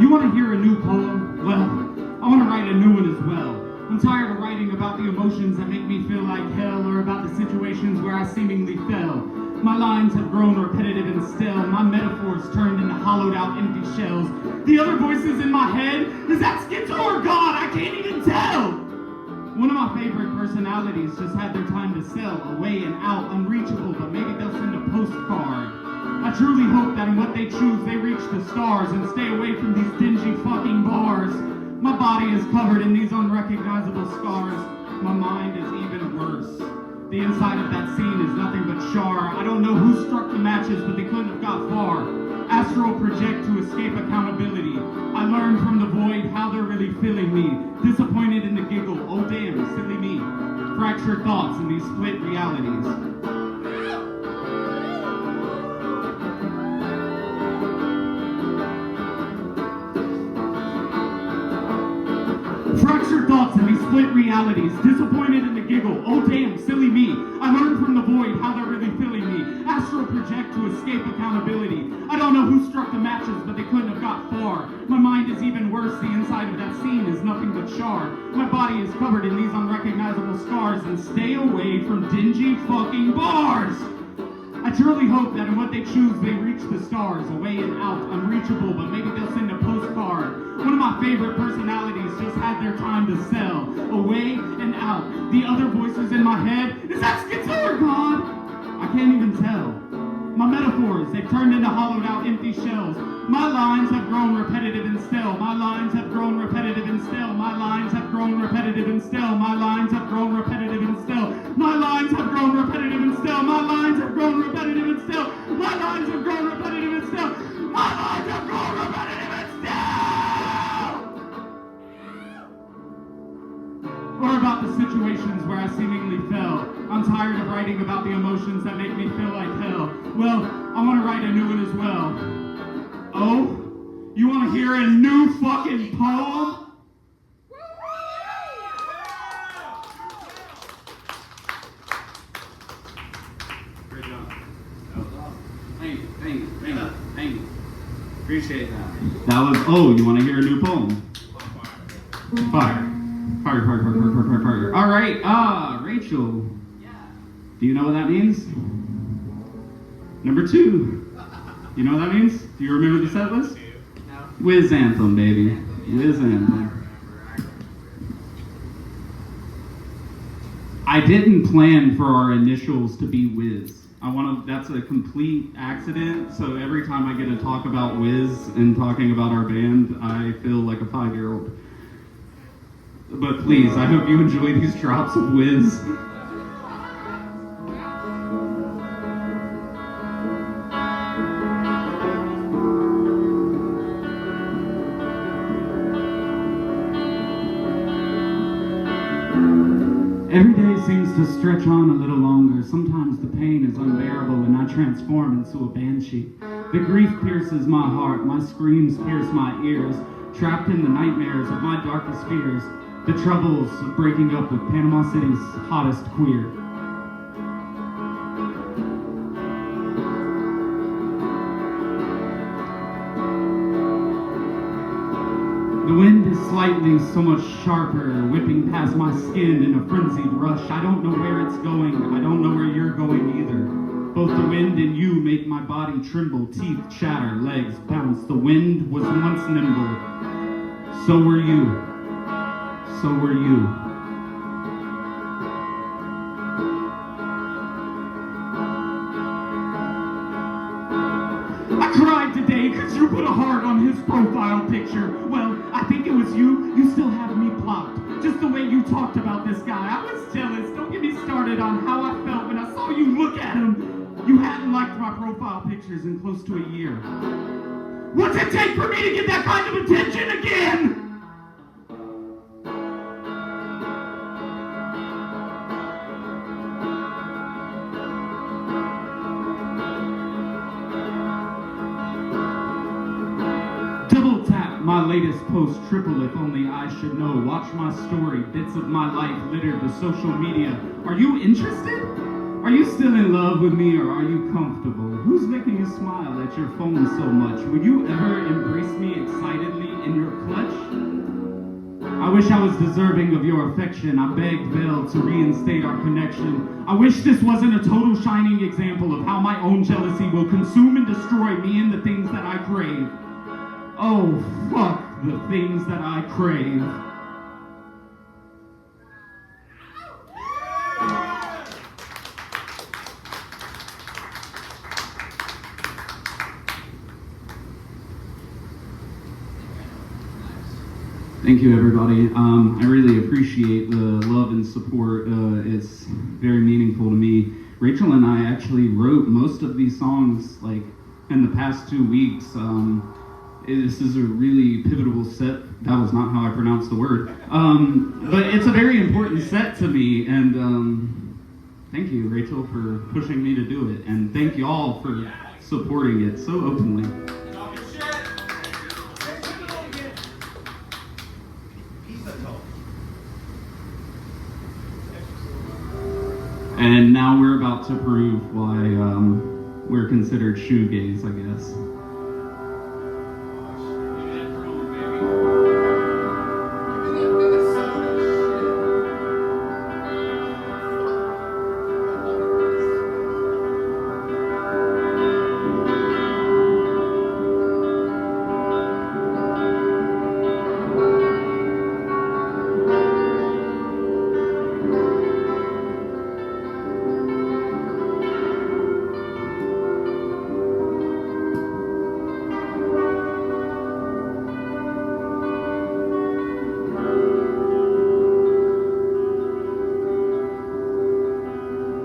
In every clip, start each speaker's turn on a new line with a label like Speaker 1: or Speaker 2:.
Speaker 1: You want to hear a new poem? Well, I want to write a new one as well. I'm tired of writing about the emotions that make me feel like hell, or about the situations where I seemingly fell. My lines have grown repetitive and stale. My metaphors turned into hollowed out empty shells. The other voices in my head, is that Schizo or God? I can't even tell. One of my favorite personalities just had their time to sell, away and out, unreachable, but maybe they'll send a postcard. I truly hope that in what they choose, they reach the stars and stay away from these dingy fucking bars. My body is covered in these unrecognizable scars. My mind is even worse. The inside of that scene is nothing but char. I don't know who struck the matches, but they couldn't have got far. Astral project to escape accountability. I learned from the void how they're really feeling me. Disappointed in the giggle, oh damn, silly me. Fractured thoughts in these split realities. Fractured thoughts in these split realities. Disappointed in the giggle, oh damn, silly me. I learned from the void how they're really feeling me. Astral project to escape accountability. I don't know who struck the matches, but they couldn't have got far. My mind is even worse. The inside of that scene is nothing but char. My body is covered in these unrecognizable scars, and stay away from dingy fucking bars. I truly hope that in what they choose, they reach the stars, away and out, unreachable, but maybe they'll send a postcard. One of my favorite personalities just had their time to sell, away and out. The other voices in my head, is that Schizo or God? I can't even tell. My metaphors, they've turned into hollowed out empty shells. My lines have grown repetitive and stale. My lines have grown repetitive and stale. My lines have grown repetitive and stale. My lines have grown repetitive and stale. My lines have grown repetitive and stale. My lines have grown repetitive and stale. My lines have grown repetitive and stale. My lines have grown repetitive and stale. Or about the situations where I seemingly fell. I'm tired of writing about the emotions that make me feel like hell. Well, I want to write a new one as well. Oh, you want to hear a new fucking poem? Great job. That was awesome. Thank you. Appreciate that. That was, oh, you want to hear a new poem? Fire. All right, Rachel. Yeah. Do you know what that means? Number 2. You know what that means? Do you remember the set list? No. WIS Anthem, baby. WIS Anthem. I didn't plan for our initials to be WIS. That's a complete accident, so every time I get to talk about WIS and talking about our band, I feel like a 5-year-old. But please, I hope you enjoy these drops of WIS. Every day seems to stretch on a little longer. Sometimes the pain is unbearable and I transform into a banshee. The grief pierces my heart, my screams pierce my ears, trapped in the nightmares of my darkest fears. The troubles of breaking up with Panama City's hottest queer. The wind is slightly so much sharper, whipping past my skin in a frenzied rush. I don't know where it's going, I don't know where you're going either. Both the wind and you make my body tremble, teeth chatter, legs bounce. The wind was once nimble, so were you. So were you. I cried today because you put a heart on his profile picture. Well, I think it was you. You still have me blocked. Just the way you talked about this guy. I was jealous. Don't get me started on how I felt when I saw you look at him. You hadn't liked my profile pictures in close to a year. What's it take for me to get that kind of attention again? My latest post, triple if only I should know. Watch my story, bits of my life littered the social media. Are you interested? Are you still in love with me or are you comfortable? who's making you smile at your phone so much? Would you ever embrace me excitedly in your clutch? I wish I was deserving of your affection. I begged Belle to reinstate our connection. I wish this wasn't a total shining example of how my own jealousy will consume and destroy me and the things that I crave. Oh, fuck the things that I crave. Thank you, everybody. I really appreciate the love and support. It's very meaningful to me. Rachel and I actually wrote most of these songs like in the past 2 weeks. This is a really pivotal set. That was not how I pronounced the word. But it's a very important set to me, and thank you, Rachel, for pushing me to do it, and thank you all for supporting it so openly. And now we're about to prove why we're considered shoegaze, I guess.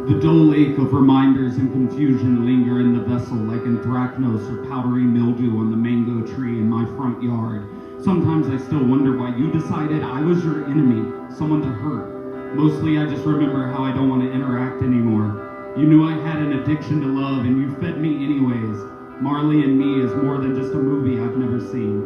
Speaker 1: The dull ache of reminders and confusion linger in the vessel like anthracnose or powdery mildew on the mango tree in my front yard. Sometimes I still wonder why you decided I was your enemy, someone to hurt. Mostly I just remember how I don't want to interact anymore. You knew I had an addiction to love and you fed me anyways. Marley and Me is more than just a movie I've never seen.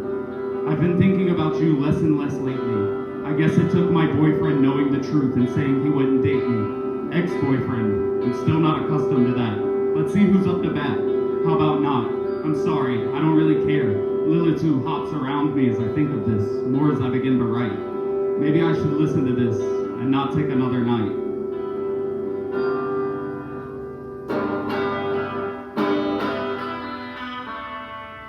Speaker 1: I've been thinking about you less and less lately. I guess it took my boyfriend knowing the truth and saying he wouldn't date me. Ex-boyfriend. I'm still not accustomed to that. Let's see who's up to bat. How about not? I'm sorry, I don't really care. Lilitu hops around me as I think of this, more as I begin to write. Maybe I should listen to this and not take another night.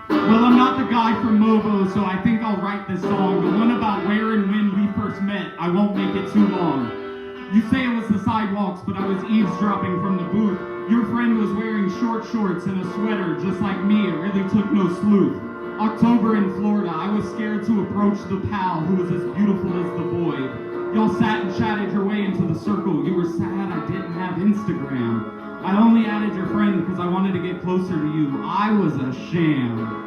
Speaker 1: Well, I'm not the guy from Mobo, so I think I'll write this song. The one about where and when we first met. I won't make it too long. You say it was the sidewalks, but I was eavesdropping from the booth. Your friend was wearing short shorts and a sweater, just like me. It really took no sleuth. October in Florida, I was scared to approach the pal who was as beautiful as the void. Y'all sat and chatted your way into the circle. You were sad I didn't have Instagram. I only added your friend because I wanted to get closer to you. I was a sham.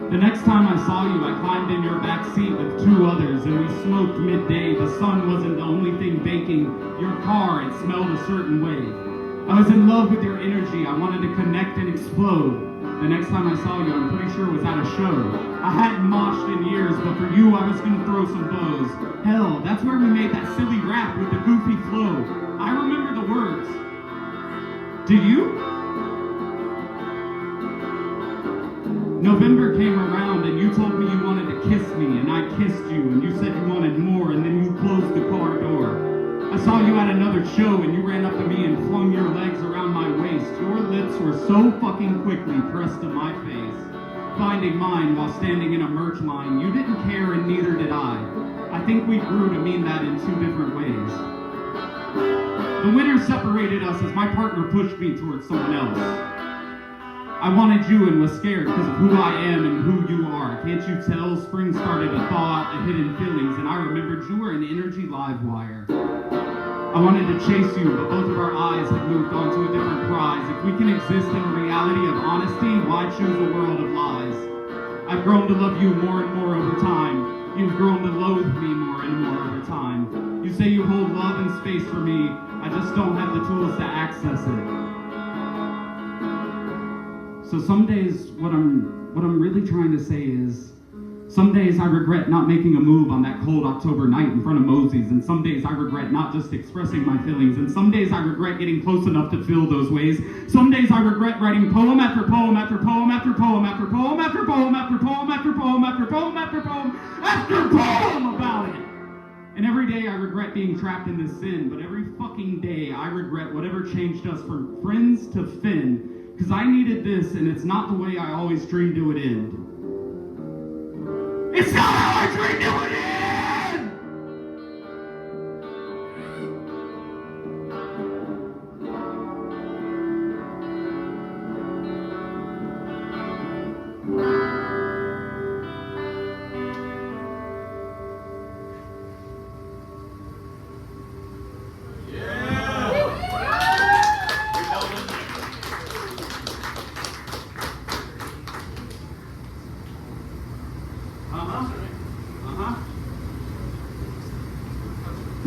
Speaker 1: The next time I saw you, I climbed in your back seat with 2 others, and we smoked midday. The sun wasn't the only thing baking. Your car, it smelled a certain way. I was in love with your energy. I wanted to connect and explode. The next time I saw you, I'm pretty sure it was at a show. I hadn't moshed in years, but for you, I was gonna throw some bows. Hell, that's where we made that silly rap with the goofy flow. I remember the words. Do you? November came around and you told me you wanted to kiss me, and I kissed you, and you said you wanted more, and then you closed the car door. I saw you at another show and you ran up to me and flung your legs around my waist. Your lips were so fucking quickly pressed to my face, finding mine while standing in a merch line. You didn't care and neither did I. I think we grew to mean that in 2 different ways. The winter separated us as my partner pushed me towards someone else. I wanted you and was scared because of who I am and who you are. Can't you tell? Spring started to thaw out the hidden feelings, and I remembered you were an energy live wire. I wanted to chase you, but both of our eyes had moved on to a different prize. If we can exist in a reality of honesty, why choose a world of lies? I've grown to love you more and more over time. You've grown to loathe me more and more over time. You say you hold love and space for me. I just don't have the tools to access it. So some days what I'm really trying to say is Some days I regret not making a move on that cold October night in front of Mosey's, and some days I regret not just expressing my feelings, and some days I regret getting close enough to feel those ways. Some days I regret writing poem after poem after poem after poem after poem after poem after poem after poem after poem after poem after poem about it. And every day I regret being trapped in this sin, but every fucking day I regret whatever changed us from friends to Finn, because I needed this, and it's not the way I always dreamed it would end. It's not how I dreamed it would end!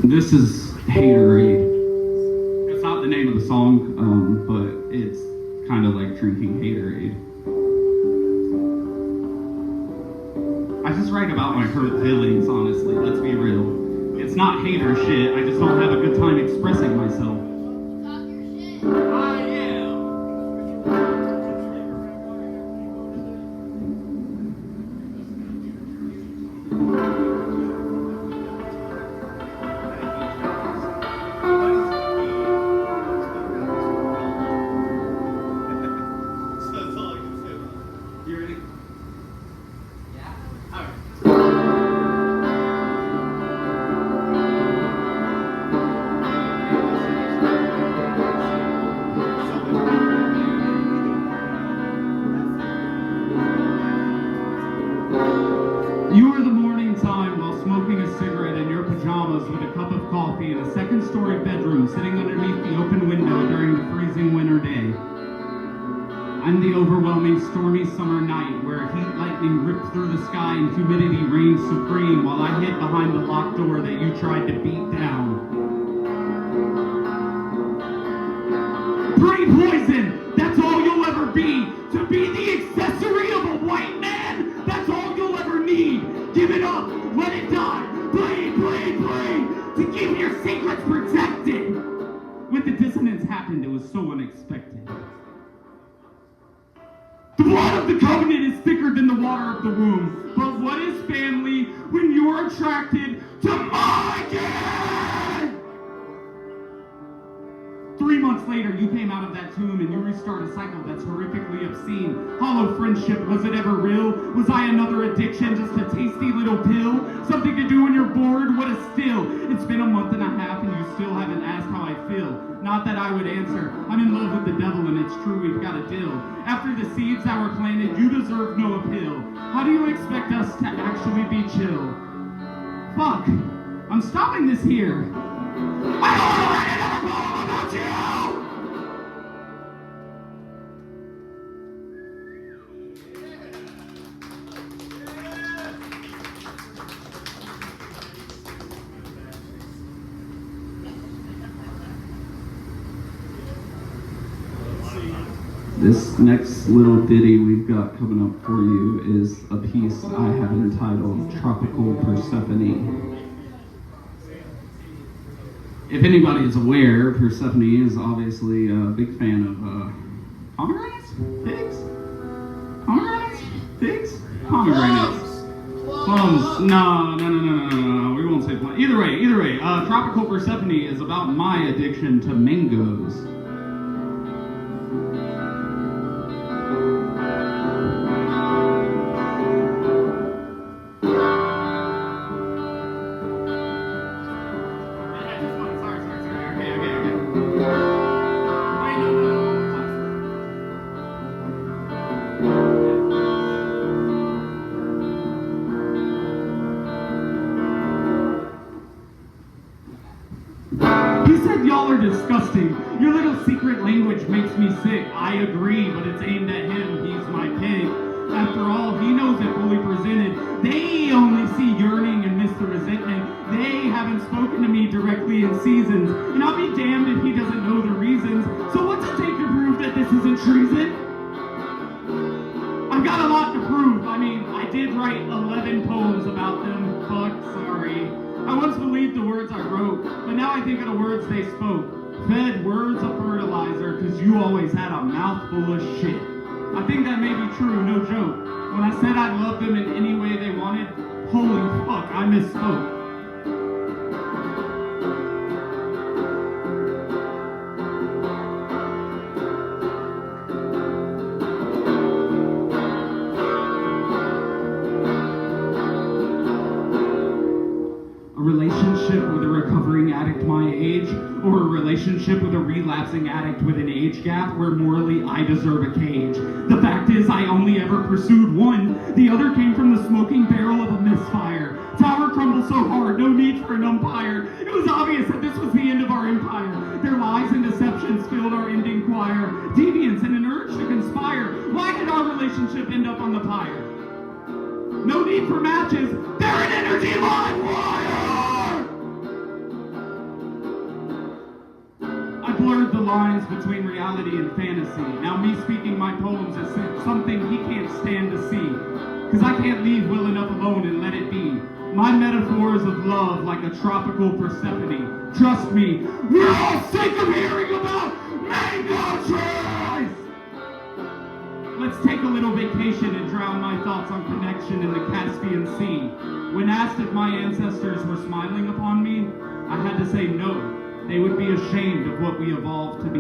Speaker 1: This is Haterade. It's not the name of the song, but it's kind of like drinking Haterade. I just write about my hurt feelings, honestly, let's be real. It's not hater shit, I just don't have a good time expressing myself.
Speaker 2: Talk your shit.
Speaker 1: I am. You ready?
Speaker 2: Yeah.
Speaker 1: All right. You are the morning time while smoking a cigarette in your pajamas with a cup of coffee in a second-story bedroom sitting underneath the open window during the freezing winter day. I'm the overwhelming stormy summer night where heat lightning ripped through the sky and humidity reigned supreme while I hid behind the locked door that you tried to beat down. Brain poison! That's all you'll ever be! To be the accessory of a white man! That's all you'll ever need! Give it up! Let it die! Bleed, bleed, bleed! To keep your secrets protected! When the dissonance happened, it was so unexpected. The blood of the covenant is thicker than the water of the womb. But what is family when you are attracted to my kid? 3 months later, you came out of that tomb and you restart a cycle that's horrifically obscene. Hollow friendship, was it ever real? Was I another addiction, just a tasty little pill? Something to do when you're bored? What a still. It's been a month and a half and you still haven't asked how I feel. Not that I would answer. I'm in love with the devil and it's true we've got a deal. After the seeds that were planted, you deserve no appeal. How do you expect us to actually be chill? Fuck. I'm stopping this here. I don't want to write another poem about you! This next little ditty we've got coming up for you is a piece I have entitled Tropical Persephone. If anybody is aware, Persephone is obviously a big fan of pomegranates? Figs? Pomegranates? Figs? Pomegranates. Plums. No. We won't say plums. Either way. Tropical Persephone is about my addiction to mangoes. He said y'all are disgusting. Your little secret language makes me sick. I agree, but it's aimed at him. He's my pig. After all, he knows it fully presented. They only see yearning and miss the resentment. They haven't spoken to me directly in seasons. And I'll be damned if he doesn't know the reasons. So what's it take to prove that this isn't treason? I've got a lot to prove. I mean, I did write 11 poems about them. Fuck, sorry. I once believed the words I wrote, but now I think of the words they spoke. Fed words of fertilizer, cause you always had a mouthful of shit. I think that may be true, no joke. When I said I loved them in any way they wanted, holy fuck, I misspoke. A relationship with a recovering addict my age, or a relationship with a relapsing addict with an age gap where morally I deserve a cage. The fact is I only ever pursued one. The other came from the smoking barrel of a misfire. Tower crumbled so hard, no need for an umpire. It was obvious that this was the end of our empire. Their lies and deceptions filled our ending choir. Deviance and an urge to conspire. Why did our relationship end up on the pyre? No need for matches, they're an energy line wire! I blurred the lines between reality and fantasy. Now me speaking my poems is something he can't stand to see. Cause I can't leave well enough alone and let it be. My metaphors of love like a tropical Persephone. Trust me, we're all sick of hearing about mango trees! Let's take a little vacation and drown my thoughts on connection in the Caspian Sea. When asked if my ancestors were smiling upon me, I had to say no. They would be ashamed of what we evolved to be.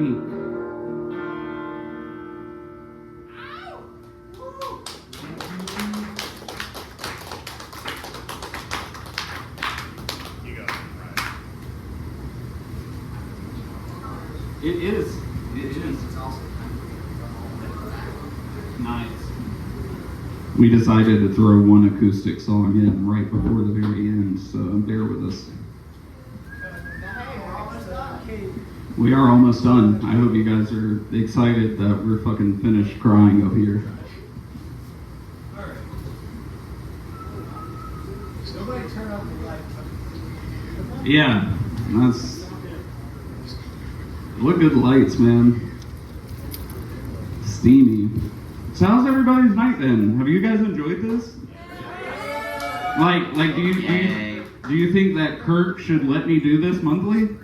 Speaker 3: You got it, right.
Speaker 1: It is. It is. Nice. We decided to throw one acoustic song in right before the very end, so bear with us. We are almost done. I hope you guys are excited that we're fucking finished crying up here.
Speaker 3: Somebody turn off the light.
Speaker 1: Yeah, that's... What good lights, man. Steamy. So how's everybody's night then? Have you guys enjoyed this? Like, do you think that Kurt should let me do this monthly?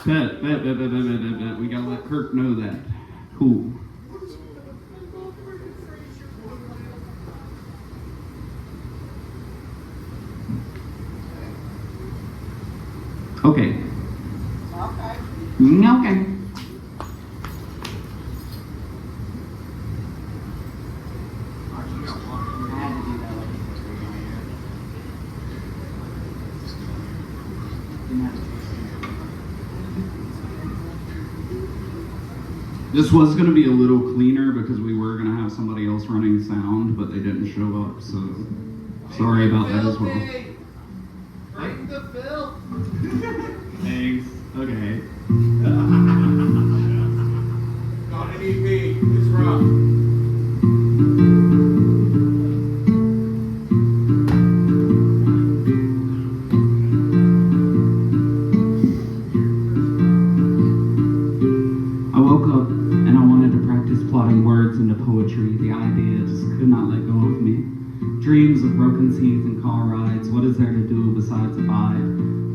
Speaker 1: Bet. We gotta let Kurt know that. Cool. Okay. Okay. This was going to be a little cleaner because we were going to have somebody else running sound, but they didn't show up, so sorry about that as well.
Speaker 3: Bring the filth.
Speaker 1: Thanks. Okay.
Speaker 3: Got an EP. It's rough.
Speaker 1: I woke up and I wanted to practice plotting words into poetry. The idea just could not let go of me. Dreams of broken teeth and car rides. What is there to do besides abide?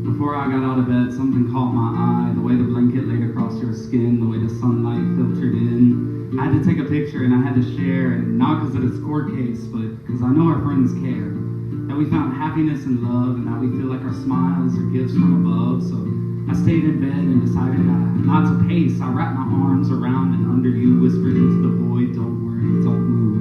Speaker 1: Before I got out of bed, something caught my eye. The way the blanket laid across your skin, the way the sunlight filtered in. I had to take a picture and I had to share, and not because of this court case, but because I know our friends care. That we found happiness and love, and that we feel like our smiles are gifts from above. So I stayed in bed and decided not to pace. I wrapped my arms around and under you, whispered into the void, don't worry, don't move.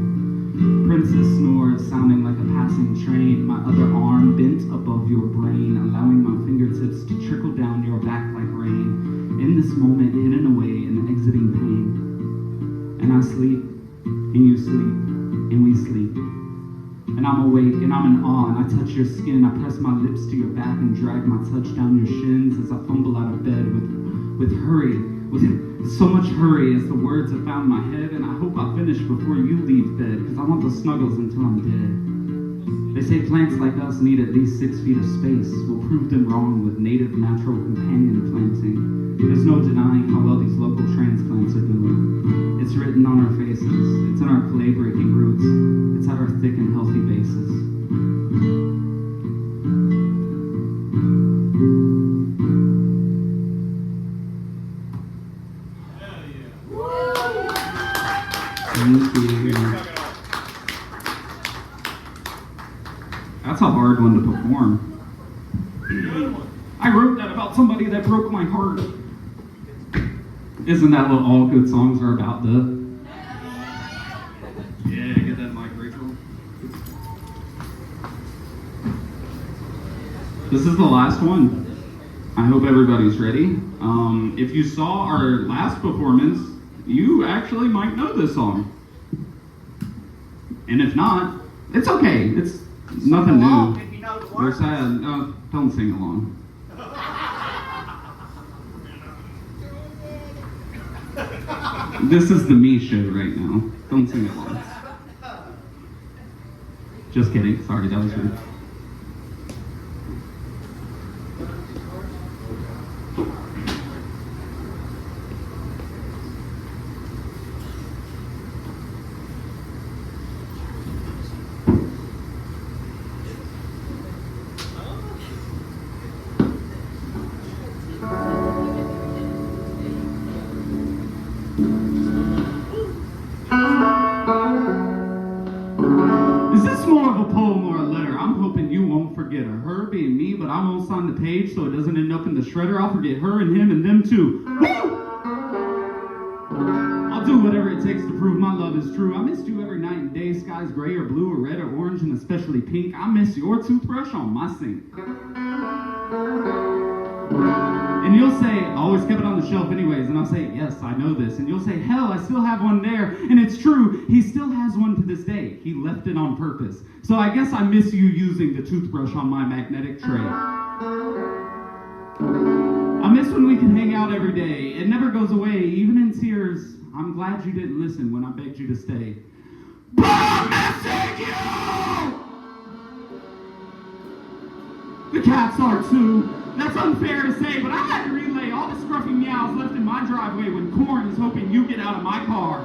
Speaker 1: Princess snores, sounding like a passing train. My other arm bent above your brain, allowing my fingertips to trickle down your back like rain. In this moment, hidden away in exiting pain. And I sleep, and you sleep, and we sleep. And I'm awake, and I'm in awe, and I touch your skin. I press my lips to your back and drag my touch down your shins as I fumble out of bed with hurry, with so much hurry as the words have found my head. And I hope I finish before you leave bed, because I want the snuggles until I'm dead. They say plants like us need at least 6 feet of space. We'll prove them wrong with native natural companion planting. There's no denying how well these local transplants are doing. It's It's written on our faces. It's in our clay-breaking roots. It's at our thick and healthy bases. Thank you. That's a hard one to perform. I wrote that about somebody that broke my heart. Isn't that what all good songs are about, though? Yeah, get that mic, Rachel. This is the last one. I hope everybody's ready. If you saw our last performance, you actually might know this song. And if not, it's okay. It's nothing new. We're sad. Don't sing along. This is the me show right now. Don't sing along. Just kidding. Sorry, that was rude. Is this more of a poem or a letter? I'm hoping you won't forget her. Her being me, but I won't sign the page so it doesn't end up in the shredder. I'll forget her and him and them too. Woo! I'll do whatever it takes to prove my love is true. I missed you every night and day. Skies gray or blue or red or orange and especially pink. I miss your toothbrush on my sink. And you'll say, I always kept it on the shelf anyways. And I'll say, yes, I know this. And you'll say, hell, I still have one there. And it's true, he still has one to this day. He left it on purpose. So I guess I miss you using the toothbrush on my magnetic tray. I miss when we could hang out every day. It never goes away, even in tears. I'm glad you didn't listen when I begged you to stay. But I'm missing you! The cats are too. That's unfair to say, but I had to relay all the scruffy meows left in my driveway when Corn is hoping you get out of my car.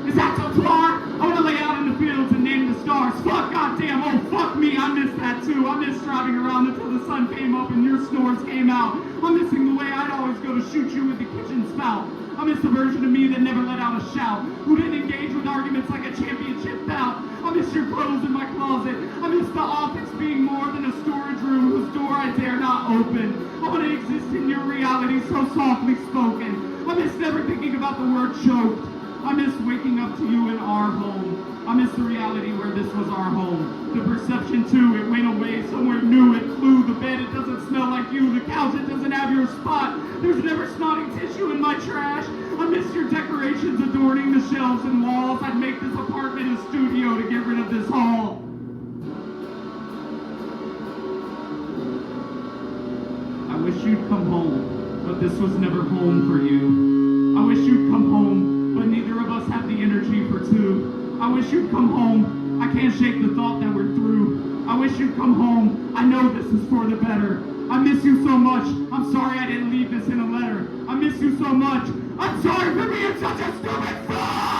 Speaker 1: Is that so far? I want to lay out in the fields and name the stars. Fuck goddamn, oh fuck me, I miss that too. I miss driving around until the sun came up and your snores came out. I'm missing the way I'd always go to shoot you with the kitchen spout. I miss the version of me that never let out a shout, who didn't engage with arguments like a championship bout. I miss your clothes in my closet. I miss the office being more than a storage room whose door I dare not open. I want to exist in your reality so softly spoken. I miss never thinking about the word choked. I miss waking up to you in our home. I miss the reality where this was our home. The perception too, it went away somewhere new. It flew. The bed, it doesn't smell like you. The couch, it doesn't have your spot. There's never snotty tissue in my trash. I miss your decorations adorning the shelves and walls. I'd make this apartment a studio to get rid of this hall. I wish you'd come home, but this was never home for you. I wish you'd come home, but neither of us have the energy for two. I wish you'd come home. I can't shake the thought that we're through. I wish you'd come home. I know this is for the better. I miss you so much. I'm sorry I didn't leave this in a letter. I miss you so much. I'm sorry for being such a stupid fuck!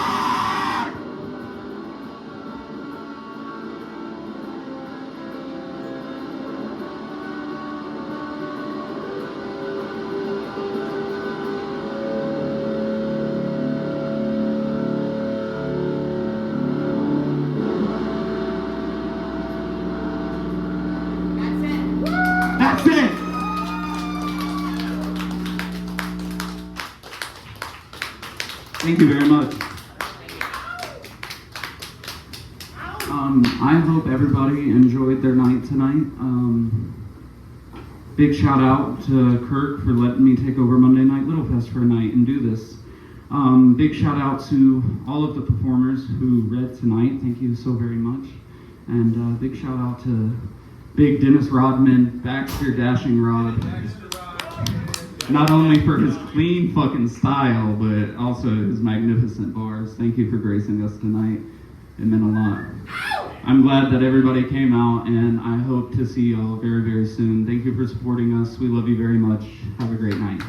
Speaker 1: That's it! Thank you very much. I hope everybody enjoyed their night tonight. Big shout out to Kirk for letting me take over Monday Night Little Fest for a night and do this. Big shout out to all of the performers who read tonight. Thank you so very much. And big shout out to Big Dennis Rodman, Baxter Dashing Rod. Not only for his clean fucking style, but also his magnificent bars. Thank you for gracing us tonight. It meant a lot. I'm glad that everybody came out, and I hope to see y'all very, very soon. Thank you for supporting us. We love you very much. Have a great night.